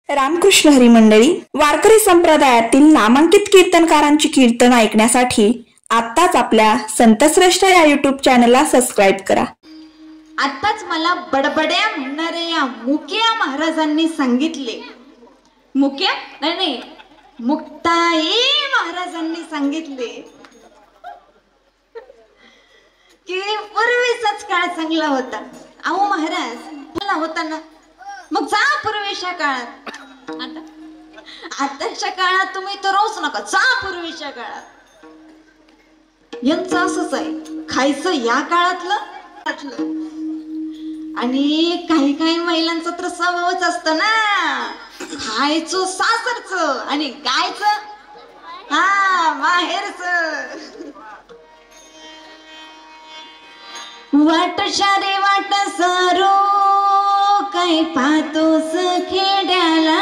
रामकृष्ण हरी मंडळी, वारकरी संप्रदायातील नामांकित कीर्तनकारांची कीर्तन ऐकण्यासाठी आत्ताच आपल्या संतश्रेष्ठ या युट्यूब चॅनलला सबस्क्राईब करा. आत्ताच मला बडबड्या म्हणणाऱ्या या मुक्या महाराजांनी सांगितले, मुक्या नाही मुक्ताई महाराजांनी सांगितले की पूर्वीचाच काळ चांगला होता. अहो महाराज बोला होता ना, मग जा पूर्वीच्या काळात. आताच्या काळात तुम्ही तर रोज नका जा पूर्वीच्या काळात. यांचं असंच आहे, खायचं या काळातलं आणि काही काही महिलांचं तर स्वभावच असतं ना, खायचं सासरचं आणि गायचं माहेरचं. वाट शारे वाट सारो काय पाहतोस खेड्याला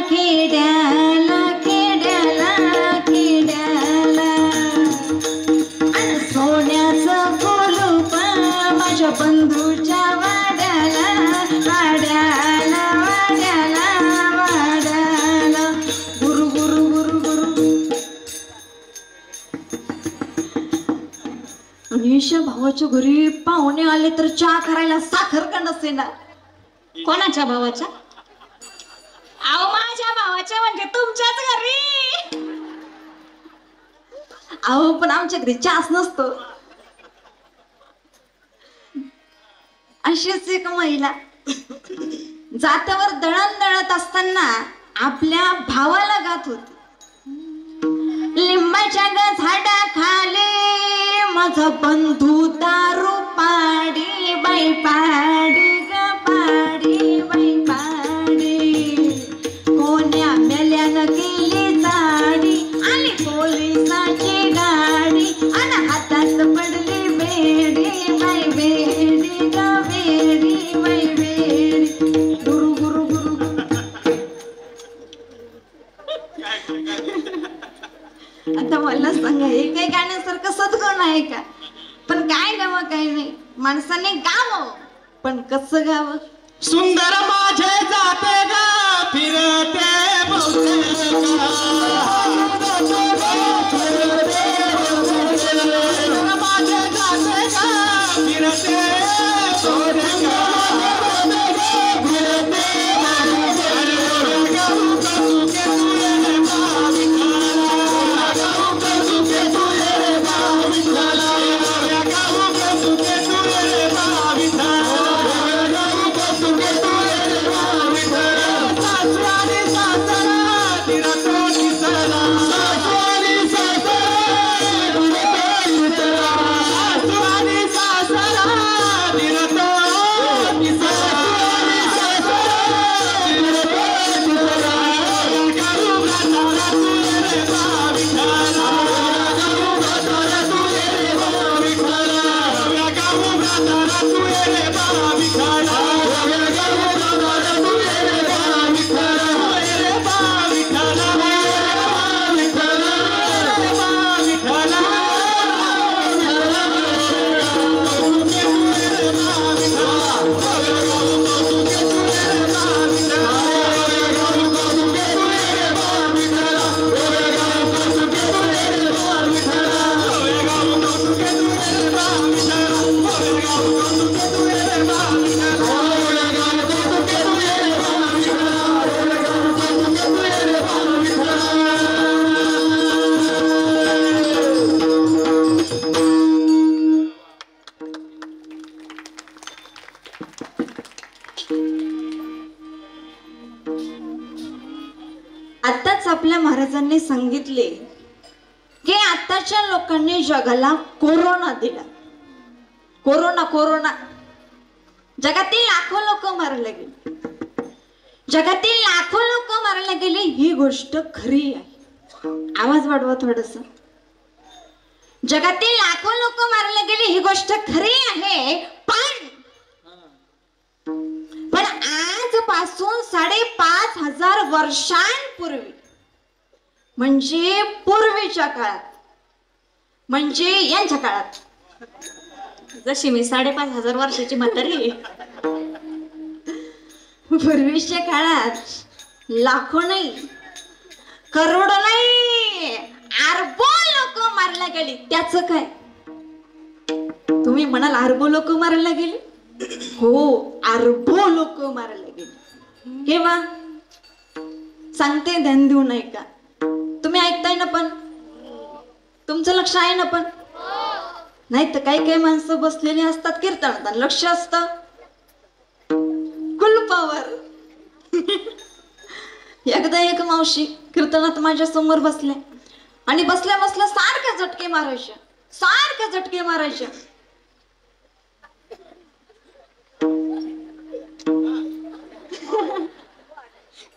खेड्याला खेड्याला खेड्याला, आणि सोन्याचं कुलूप माझ्या बंधूच्या वाड्याला वाड्याला वाड्याला वाड्याला. गुरु गुरु गुरु गुरु. अनिशा भावाच्या घरी पाहुणे आले तर चहा करायला साखर का नसे ना. कोणाच्या भावाच्या? अहो माझ्या भावाच्या, म्हणजे तुमच्याच घरी. अहो पण आमच्या घरी चहाच नसतो. अशीच एक महिला जात्यावर दळण दळत असताना आपल्या भावाला गात होती, लिंबाच्या झाडा खाली माझा बंधू दारू पाडी बाई पाडी ग पाडी बाई पाडी, कोण्या मेल्यानं केली जाडी आणि पोलिसाची गाडी आणि हातात पडली बेडी बाई बेडी ग बेडी बाई बेडी. गुरु गुरु गुरु आता मला सांगा, हे काही गाण्यासारखं सद्गुण आहे का? पण काय गावं काही नाही, माणसाने गावं पण कसं गावं. सुंदर माझे जाते गा फिरते माझे जाते गा फिरते आपल्या महाराजांनी सांगितले की आताच्या लोकांनी जगाला कोरोना दिला. कोरोना कोरोना जगातील लाखो लोक मारले गेले, जगातील लाखो लोक मारले गेले ही गोष्ट खरी आहे. आवाज वाढवा थोडस. जगातील लाखो लोक मारले गेले ही गोष्ट खरी आहे, पण आजपासून 5,500 वर्षांपूर्वी म्हणजे पूर्वीच्या काळात, म्हणजे यांच्या काळात, जशी मी 5,500 वर्षाची म्हातारी, पूर्वीच्या काळात लाखो नाही, करोडो नाही, अरबो लोक मारला गेली. त्याचं काय? तुम्ही म्हणाल अरबो लोक मारायला गेले? हो, अरबो लोक मारायला गेले. केव्हा? सांगते, ध्यान देऊ नाही का? तुम्ही ऐकताय ना? पण तुमचं लक्ष आहे ना? पण नाही तर काही काही माणसं बसलेली असतात कीर्तनात, लक्ष असतं कुलपावर. एकदा एक मावशी कीर्तनात माझ्या समोर बसल्या आणि बसल्या बसल्या सारख्या झटके मारायच्या, सारख्या झटके मारायच्या.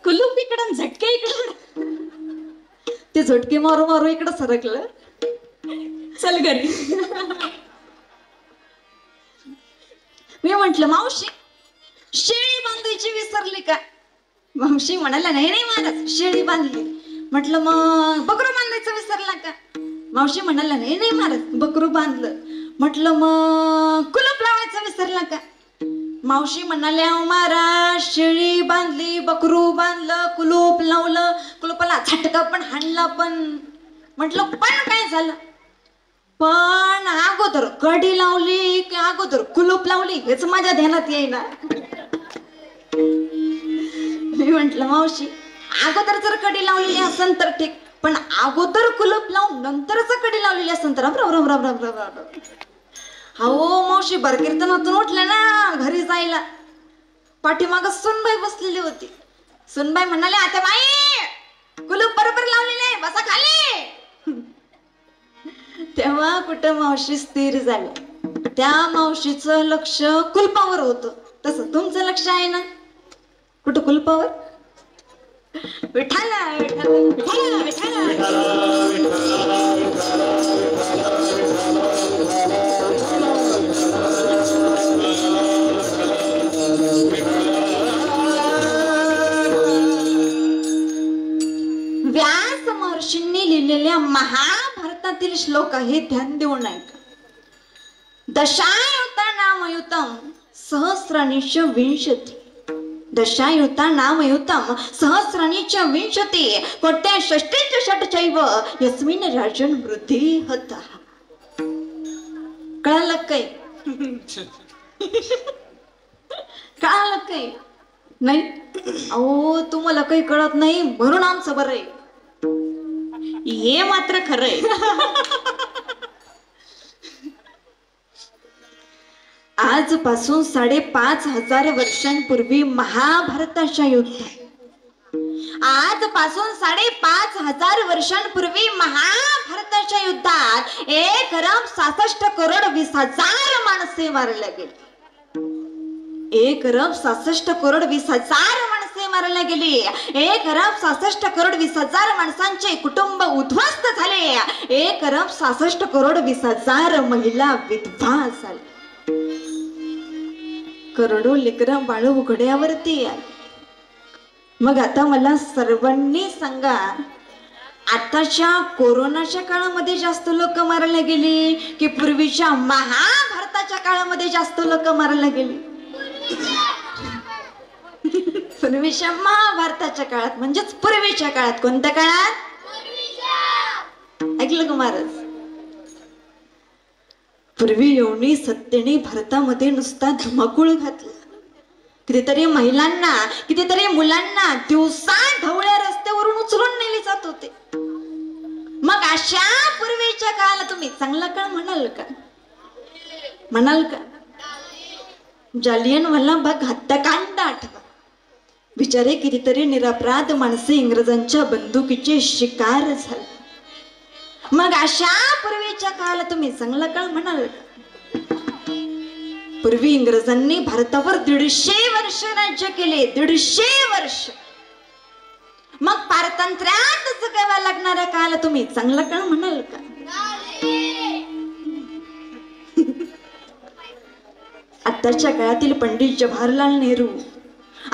कुलूप इकडं, झटके इकडं. ते झटके मारू मारू इकडं सरकलं. चल घरी. मी म्हंटल, मावशी शेळी बांधायची विसरली का? मावशी म्हणाला, नाही नाही महाराज, शेळी बांधली. म्हटलं मग बकरू बांधायचं विसरला का? मावशी म्हणाला, नाही नाही महाराज, बकरू बांधलं. म्हटलं मग कुलूप लावायचं विसरला का? मावशी म्हणाल्या, महाराज शेळी बांधली, बकरू बांधलं, कुलूप लावलं, कुलूपाला झटका पण हाणला पण. म्हटलं पण काय झालं? पण अगोदर कडी लावली की अगोदर कुलूप लावली हेच माझ्या ध्यानात येईना. मी म्हंटल, मावशी अगोदर जर कडी लावलेली असेल तर ठीक, पण अगोदर कुलूप लावून नंतरच कडी लावलेली असेल तर हो. मावशी बरकीर्तनातून उठल्या ना घरी जायला, पाठीमाग सुनबाई बसलेली होती. सुनबाई म्हणाले, आता बाई कुलूप बरोबर लावलेले, बसा खाली. तेव्हा कुठं मावशी स्थिर झाल्या. त्या मावशीचं लक्ष कुलपावर होतं. तसं तुमचं लक्ष आहे ना कुठं? कुलपावर. विठाला विठाला विठाला व्यास महर्षींनी लिहिलेल्या महाभारतातील श्लोक आहे, ध्यान देऊन ऐका. दशायुता नामयुतम सहस्राणीच विंशती. दशायुता नामयुतम सहस्राणीच विंशती कोट्या षष्टीच षटचैव यस्मिन् राजन वृद्धी होता. कळालं काय? कळालं काय? नाही अहो, तुम्हाला काही कळत नाही म्हणून आमचं बरं आहे. हे मात्र खरंय. आजपासून 5,500 वर्षांपूर्वी महाभारताच्या युद्धात, आजपासून 5,500 वर्षांपूर्वी महाभारताच्या युद्धात 1,66 करोड 20,000 माणसे मारल्या गेली. 1,66 करोड 20,000 माणसे मारल्या गेली. 1,66 करोड 20,000 माणसांचे कुटुंब उद्ध्वस्त झाले. 1,66 करोड 20,000 महिला विधवा झाल्या. करोडो लेकरं बाळ उघड्यावरती आली. मग आता मला सर्वांनी सांगा, आताच्या कोरोनाच्या काळामध्ये जास्त लोक मारायला गेली की पूर्वीच्या महाभारताच्या काळामध्ये जास्त लोक मारायला गेली? पूर्वीच्या महाभारताच्या काळात, म्हणजेच पूर्वीच्या काळात. कोणत्या काळात? ऐकलं का महाराज? पूर्वी एवढी सत्तेने भारतामध्ये नुसता धुमाकूळ घातला. कितीतरी महिलांना, कितीतरी मुलांना दिवसा ढवळ्या रस्त्यावरून उचलून नेले जात होते. मग अशा पूर्वीच्या काळाला तुम्ही चांगला काळ म्हणाल का? म्हणाल का? जालियनवाला बाग हत्याकांड आठवा. बिचारे कितीतरी निरपराध माणसे इंग्रजांच्या बंदुकीचे शिकार झाले. मग अशा पूर्वीच्या काळाला तुम्ही चांगला काळ म्हणाल का? पूर्वी इंग्रजांनी भारतावर 150 वर्ष राज्य केले. 150 वर्ष. मग पारतंत्र्यात जगाव्या लागणाऱ्या काळाला तुम्ही चांगला काळ म्हणाल का? आताच्या काळातील पंडित जवाहरलाल नेहरू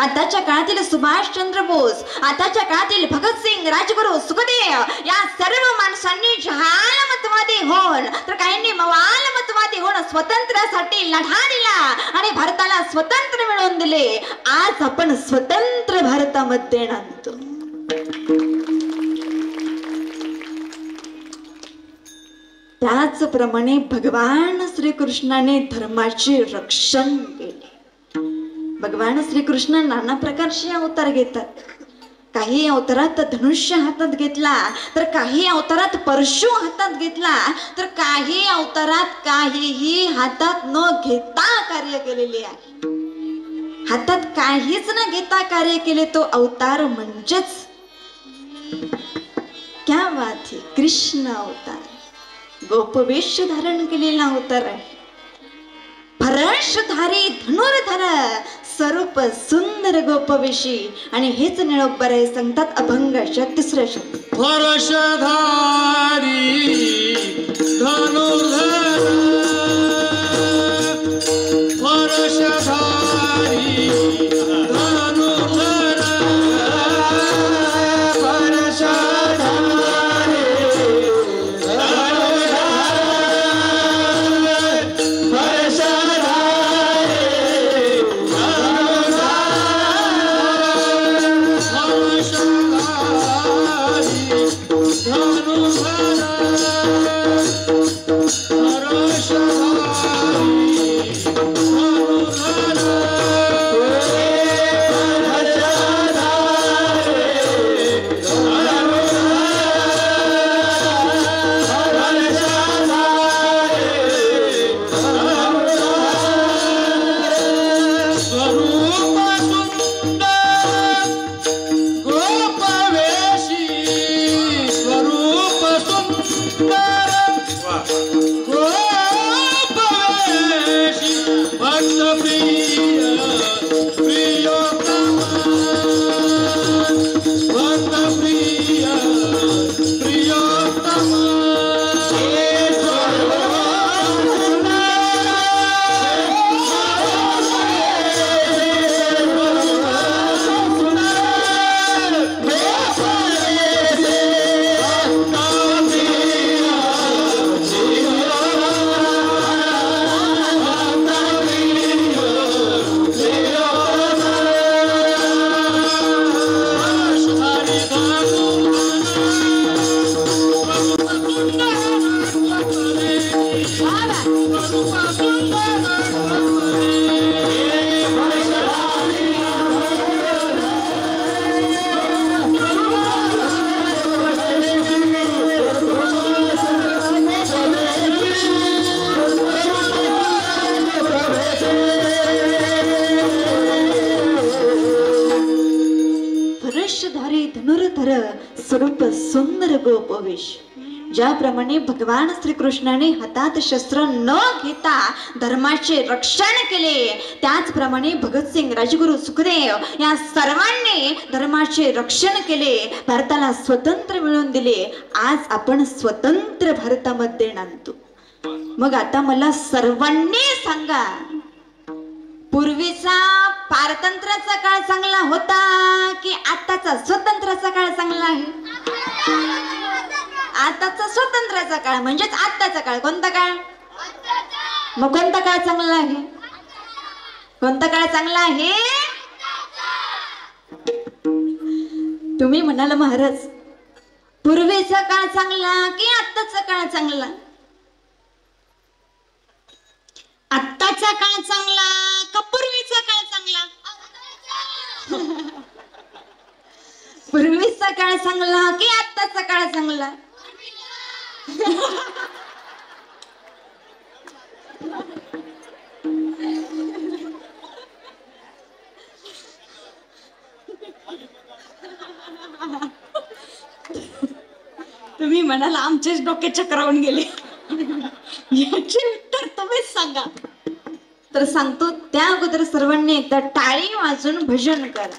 आताच्या काळातील सुभाषचंद्र बोस, आताच्या काळातील भगतसिंग, राजगुरू, सुखदेव या सर्व माणसांनी जहालमतवादी होऊन तर काहींनी मवालमतवादी होऊन स्वतंत्रासाठी लढा दिला आणि भारताला स्वतंत्र मिळवून दिले. आज आपण स्वतंत्र भारतामध्ये नांदतो. त्याचप्रमाणे भगवान श्रीकृष्णाने धर्माचे रक्षण केले. भगवान श्रीकृष्ण नाना प्रकारचे अवतार घेतात. काही अवतारात धनुष्य हातात घेतला, तर काही अवतारात परशु हातात घेतला, तर काही अवतारात काहीही हातात न घेता कार्य केलेले आहे. हातात काहीच न घेता कार्य केले तो अवतार म्हणजेच क्या बात है, कृष्ण अवतार. गोपवेश धारण केलेला अवतार आहे. फरशधारी धनुर्धर स्वरूप सुंदर गोपवेशी. आणि हेच निळोबर आहे सांगतात अभंगाच्या तिसऱ्या शब्द. फरशधारी धनुर्धर फरशधारी धनुर्धर स्वरूप सुंदर गोपवेश. ज्याप्रमाणे भगवान श्रीकृष्णाने हातात शस्त्र न घेता धर्माचे रक्षण केले, त्याचप्रमाणे भगतसिंग, राजगुरू, सुखदेव या सर्वांनी धर्माचे रक्षण केले, भारताला स्वतंत्र मिळवून दिले. आज आपण स्वतंत्र भारतामध्ये नांदतो. मग आता मला सर्वांनी सांगा, पूर्वीचा पारतंत्र्याचा काळ चांगला होता की आताचा स्वतंत्राचा काळ चांगला आहे? आताचा स्वतंत्राचा काळ म्हणजेच आताचा काळ. कोणता काळ? मग कोणता काळ चांगला आहे? कोणता काळ चांगला आहे? तुम्ही म्हणाल महाराज पूर्वीचा काळ चांगला की आताचा काळ चांगला? आत्ताचा काळ चांगला का पूर्वीचा काळ चांगला? पूर्वीचा काळ चांगला की आत्ताचा काळ चांगला? तुम्ही म्हणाला आमचेच डोके चक्रावून गेले. याचे उत्तर तुम्हीच सांगा. तर सांगतो त्या अगोदर सर्वांनी एकदा टाळी वाजून भजन करा.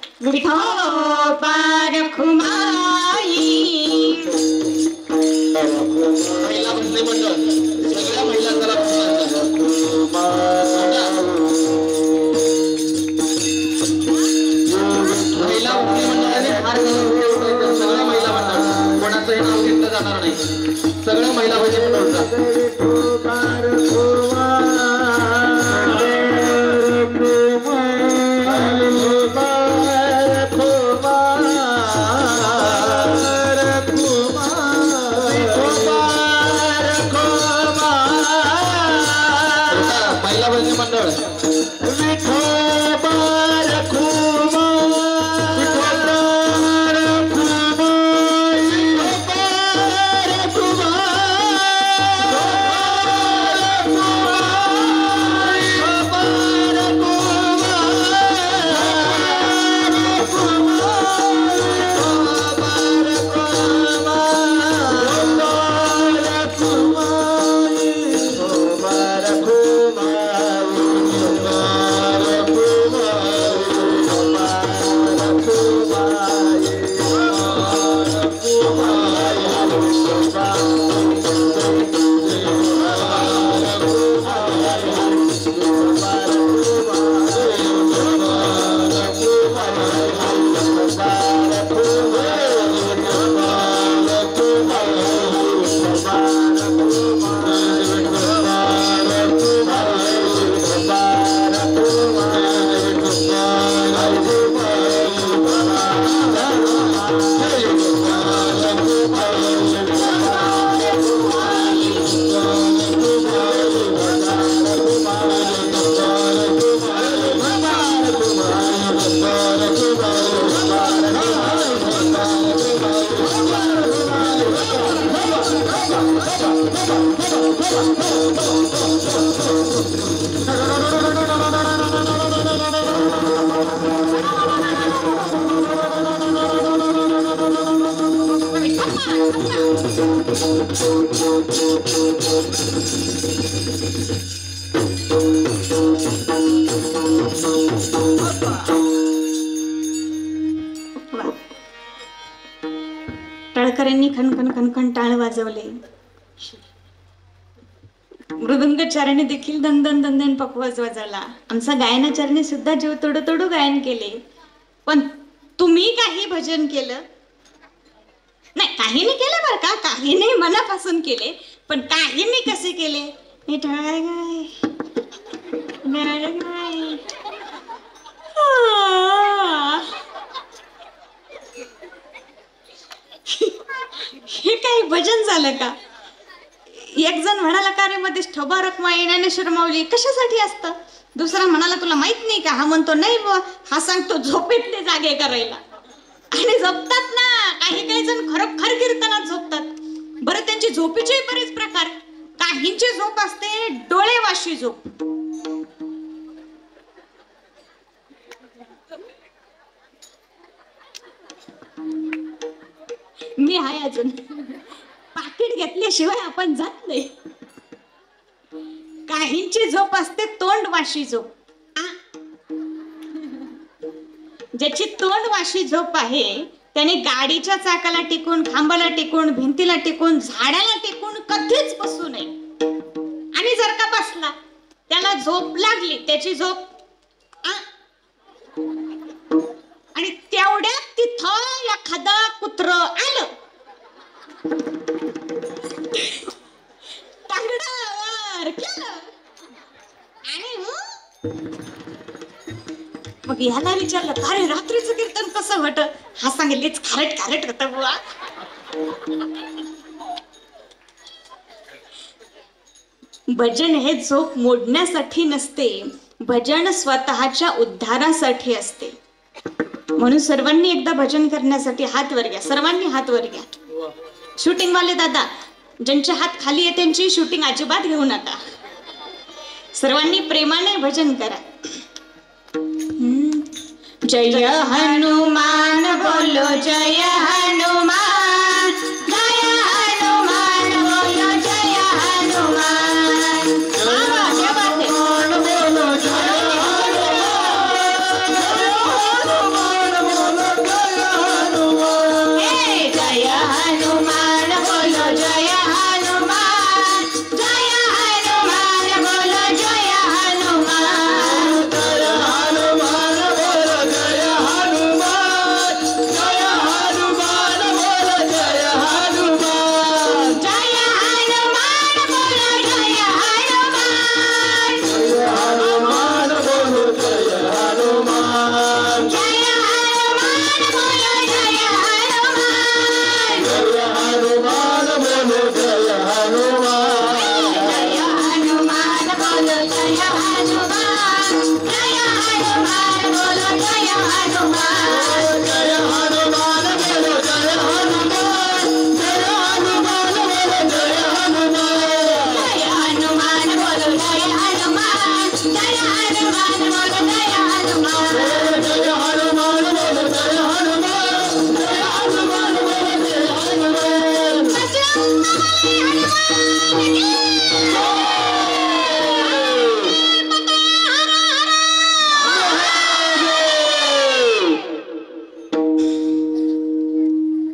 टाळकऱ्यांनी खणखण खणखण टाळ वाजवले. मृदंगचार्याने देखील दंदन दंदन पकवाज वाजवला. आमचा गायनाचार्याने सुद्धा जीव तोडू तोडू गायन केले. पण तुम्ही काही भजन केलं नाही? काहींनी केलं बरं का, काहींनी मनापासून केले. पण काहींनी कसे केले? हे काही भजन झालं का? एक जण म्हणाला का रे मध्येच ठोबा रखमा ज्ञानेश्वर माऊली कशासाठी असतं? दुसरा म्हणाला तुला माहित नाही का? हा म्हणतो नाही बुवा, हा सांगतो झोपेतले जागे करायला. आणि झोपतात ना, काही जण खरोखर कीर्तनात झोपतात. बरं, त्यांची झोपीचे बरेच प्रकार. काहींची झोप असते डोळेवाशी झोप. मी आहे अजून, पाकिट घेतल्याशिवाय आपण जात नाही. काहींची झोप असते तोंडवाशी झोप. ज्याची तोंडवाशी झोप आहे त्याने गाडीच्या चाकाला टिकून, खांबाला टिकून, भिंतीला टिकून, झाडाला टिकून कधीच बसू नये. आणि जर का बसला, त्याला झोप लागली, त्याची झोप आणि तेवढ्यात तिथं एखादं कुत्र आलं, तांगडावर केलं आणि मग ह्याला विचारलं का रे रात्रीचं कीर्तन कसं होतं? हा सांगितलेच खारट खारट होत बुवा. भजन हे झोप मोडण्यासाठी नसते, भजन स्वतःच्या उद्धारासाठी असते. म्हणून सर्वांनी एकदा भजन करण्यासाठी हात वर घ्या. सर्वांनी हात वर घ्या. शूटिंग वाले दादा, ज्यांचे हात खाली आहे त्यांची शूटिंग अजिबात घेऊ नका. सर्वांनी प्रेमाने भजन करा. जय हनुमान बोलो, जय हनुमान, जय हनुमान बोलो, जय हनुमान. क्या बात है.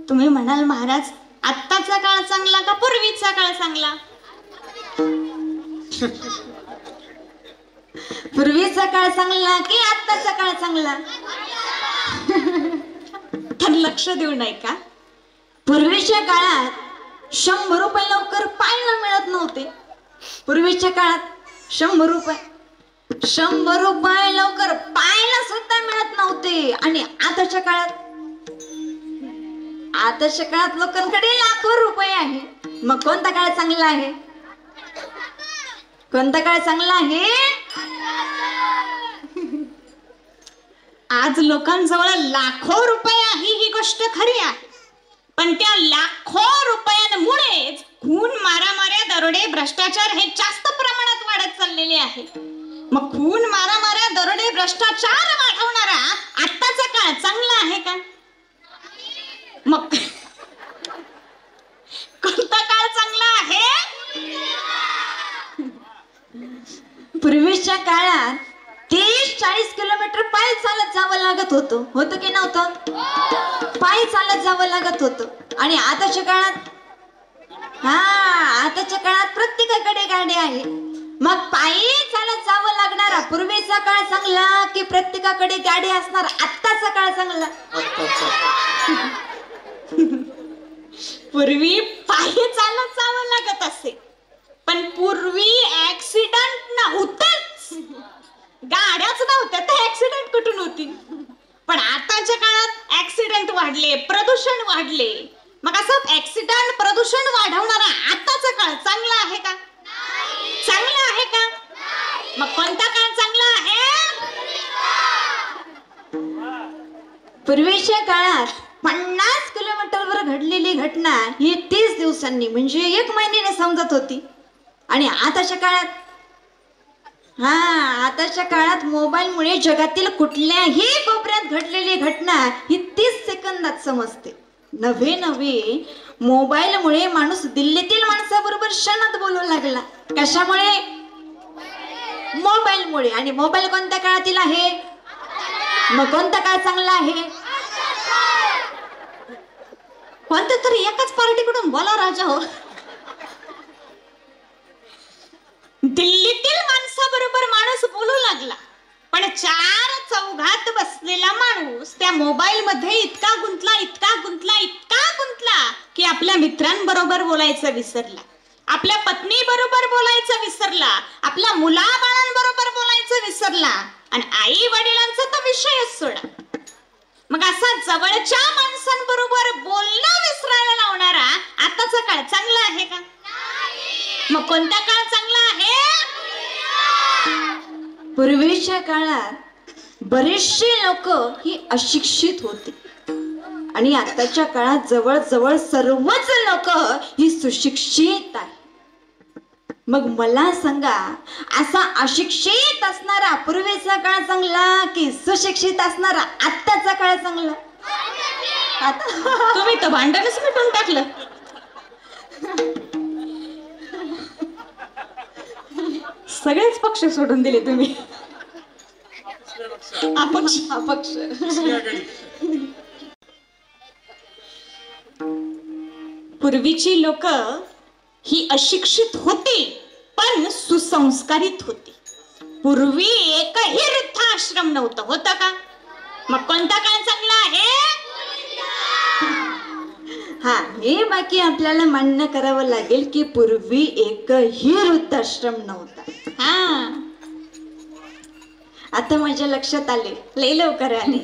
तुम्ही म्हणाल महाराज आत्ताचा काळ चांगला का पूर्वीचा काळ चांगला? पूर्वीचा काळ चांगला की आत्ताचा काळ चांगला? तर लक्ष देऊ नाही का? पूर्वीच्या काळात 100 रुपये लवकर पाहायला मिळत नव्हते. पूर्वीच्या काळात 100 रुपये लवकर पाहायला सुद्धा मिळत नव्हते. आणि आताच्या काळात लोकांकडे लाखो रुपये आहे. मग कोणता काळ चांगला आहे? कोणता काळ चांगला आहे? आज लोकांजवळ लाखो रुपये आहे ही गोष्ट खरी आहे. पण त्या लाखो रुपयांमुळेच खून, मारामाऱ्या, दरोडे, भ्रष्टाचार हे जास्त प्रमाणात वाढत चाललेले आहे. मग खून, मारामाऱ्या, दरोडे, भ्रष्टाचार वाढवणारा आत्ताचा काळ चांगला आहे का? मग कोणता काळ पूर्वीच्या काळात 30-40 किलोमीटर पायी चालत जावं लागत होतं की नव्हतं? पायी चालत जावं लागत होतं. आणि आताच्या काळात आताच्या काळात प्रत्येकाकडे गाडी आहे. मग पायी चालत जावं लागणारा पूर्वीचा काळ चांगला की प्रत्येकाकडे गाडी असणार आत्ताचा काळ चांगला? पूर्वी पायी चालत जावं लागत असे, पण पूर्वी ऍक्सिडेंट नव्हतंच, गाड्याच नव्हत्या तर ऍक्सिडेंट कुठून होती? पण आताच्या काळात ऍक्सिडेंट वाढले, प्रदूषण वाढले. मग असं ऍक्सिडेंट प्रदूषण वाढवणारा आताचा काळ चांगला आहे का? चांगला आहे का? मग कोणता काळ चांगला आहे? पूर्वीच्या काळात 50 किलोमीटरवर घडलेली घटना ही 30 दिवसांनी म्हणजे 1 महिन्याने समजत होती. आणि आताच्या काळात मोबाईलमुळे जगातील कुठल्याही कोपऱ्यात घडलेली घटना ही 30 सेकंदात समजते. नवे मोबाईलमुळे माणूस दिल्लीतील माणसाबरोबर क्षणात बोलू लागला. कशामुळे? मोबाईलमुळे. आणि मोबाईल कोणत्या काळातील आहे? मग कोणता काळ चांगला आहे? कोणत्या तरी एकाच पार्टीकडून बोला राजा हो. दिल्लीतील माणसाबरोबर माणूस बोलू लागला, पण 4 चौघात बसलेला माणूस त्या मोबाईल मध्ये इतका गुंतला की आपल्या मित्रांबरोबर बोलायचं विसरला, आपल्या पत्नी बरोबर बोलायचं विसरला, आपल्या मुलाबाळांबरोबर बोलायचं विसरला, आणि आई वडिलांचा तर विषयच सोडा. मग असा जवळच्या माणसांबरोबर बोलणं विसरायला लावणारा आताचा काळ चांगला आहे का? मग कोणता काळ चांगला आहे? पूर्वीच्या काळात बरेचसे लोक ही अशिक्षित होते आणि आताच्या काळात जवळजवळ सर्वच लोक ही सुशिक्षित आहे. मग मला सांगा, असा अशिक्षित असणारा पूर्वीचा काळ चांगला की सुशिक्षित असणारा आत्ताचा काळ चांगला? तुम्ही तर भांडणच मिटून टाकलं. सगळेच पक्ष सोडून दिले तुम्ही. अपक्ष. पूर्वीची लोक ही अशिक्षित होती पण सुसंस्कारित होती. पूर्वी एकही वृद्धाश्रम नव्हतं, होतं का? मग कोणता काळ चांगला आहे? हे बाकी आपल्याला मान्य करावं लागेल की पूर्वी एकही वृद्धाश्रम नव्हता. आता माझ्या लक्षात आले, लय लवकर आले.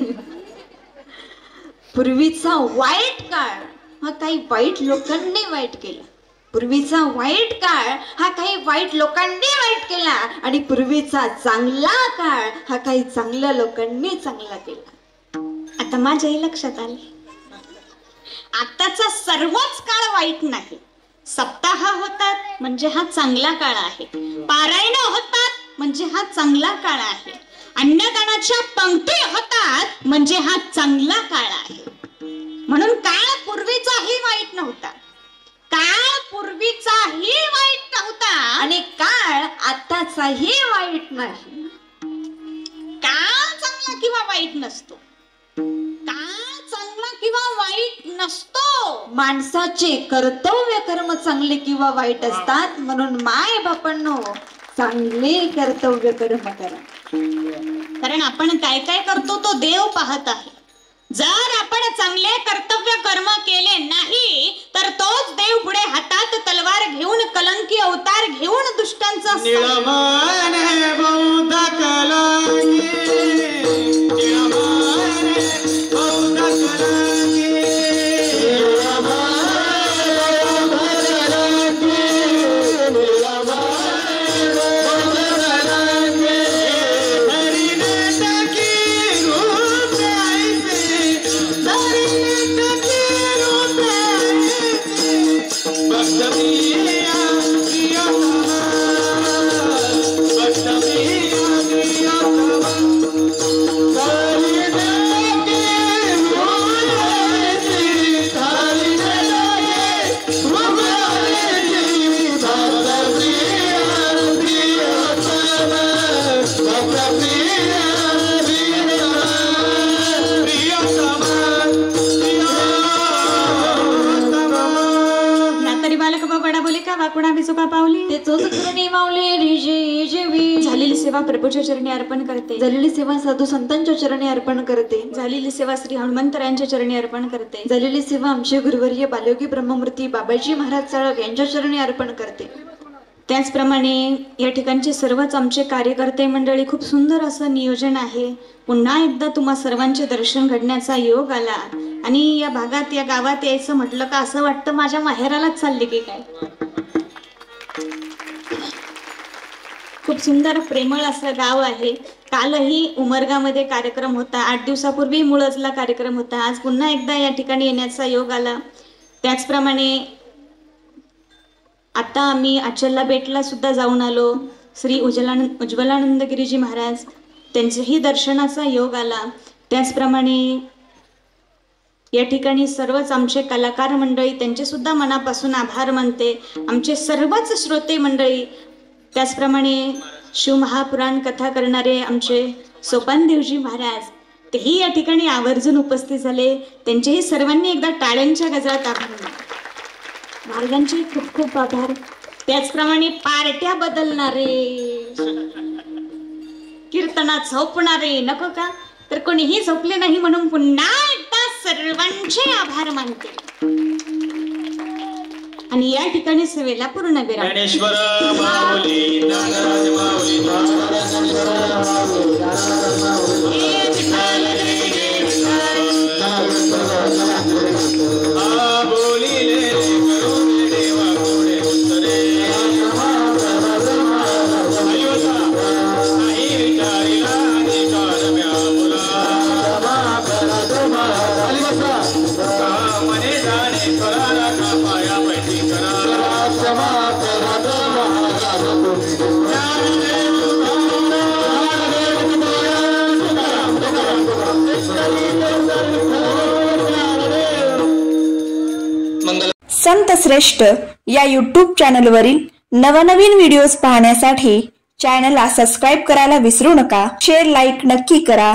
पूर्वीचा वाईट काळ हा काही वाईट लोकांनी वाईट केला. पूर्वीचा वाईट काळ हा काही वाईट लोकांनी वाईट केला आणि पूर्वीचा चांगला काळ हा काही चांगल्या लोकांनी चांगला केला. आता माझ्याही लक्षात आले, आताचा सर्वच काळ वाईट नाही. सप्ताह होतात म्हणजे हा चांगला काळ आहे, पारायण होतात म्हणजे हा चांगला काळ आहे, अन्नदानाच्या पंक्ती होतात म्हणजे हा चांगला काळ आहे. म्हणून काळ पूर्वीचाही वाईट नव्हता, काळ पूर्वीचाही वाईट नव्हता आणि काळ आताचाही वाईट नाही. काळ चांगला किंवा वाईट नसतो, काळ चांगला किंवा वाईट नसतो. माणसाचे कर्तव्य कर्म चांगले किंवा वाईट असतात. म्हणून माय बापांनो, चांगले कर्तव्य कर्म करा, कारण आपण काय काय करतो तो देव पाहत आहे. जर आपण चांगले कर्तव्य कर्म केले नाही तर तोच देव पुढे हातात तलवार घेऊन कलंकी अवतार घेऊन दुष्टांचा का वाकुणा बिचुका पावली ते चोच करणे माऊली रिजे जेवी झालेली सेवा प्रभूच्या चरणी अर्पण करते झालेली सेवा साधू संतांच्या चरणी अर्पण करते झालेली सेवा श्री हनुमंतरायांच्या चरणी अर्पण करते झालेली सेवा आमचे गुरुवर्य बालयोगी ब्रह्ममूर्ती बाबाजी महाराज चाळक यांच्या चरणी अर्पण करते। त्याचप्रमाणे या ठिकाणचे सर्वच आमचे कार्यकर्ते मंडळी खूप सुंदर असं नियोजन आहे। पुन्हा एकदा तुम्हा सर्वांचे दर्शन घडण्याचा योग आला आणि या भागात या गावात यायचं म्हटलं का असं वाटतं माझ्या माहेरालाच चालले की काय। खूप सुंदर प्रेमळ असं गाव आहे। कालही उमरगामध्ये कार्यक्रम होता, 8 दिवसापूर्वी मुळजला कार्यक्रम होता, आज पुन्हा एकदा या ठिकाणी येण्याचा योग आला। त्याचप्रमाणे आता आम्ही अचलला बेटला सुद्धा जाऊन आलो। श्री उज्ज्वलानंद गिरीजी महाराज त्यांचेही दर्शनाचा योग आला। त्याचप्रमाणे या ठिकाणी सर्वच आमचे कलाकार मंडळी त्यांचे सुद्धा मनापासून आभार मानते। आमचे सर्वच श्रोते मंडळी, त्याचप्रमाणे शिवमहापुराण कथा करणारे आमचे सोपानदेवजी महाराज तेही या ठिकाणी आवर्जून उपस्थित झाले। त्यांचेही सर्वांनी एकदा टाळ्यांच्या गजरात आभार मानले। महाराजांचे खूप खूप आभार। त्याचप्रमाणे पार्ट्या बदलणारे, कीर्तनात झोपणारे नको का, तर कोणीही झोपले नाही म्हणून पुन्हा एकदा सर्वांचे आभार मानते आणि या ठिकाणी सेवेला पूर्ण विराम। ज्ञानेश्वर माऊली नागराज माऊली संत श्रेष्ठ या यूट्यूब चॅनलवरील नवनवीन व्हिडिओज पाहण्यासाठी चॅनलला सबस्क्राईब करायला विसरू नका। शेअर लाईक नक्की करा।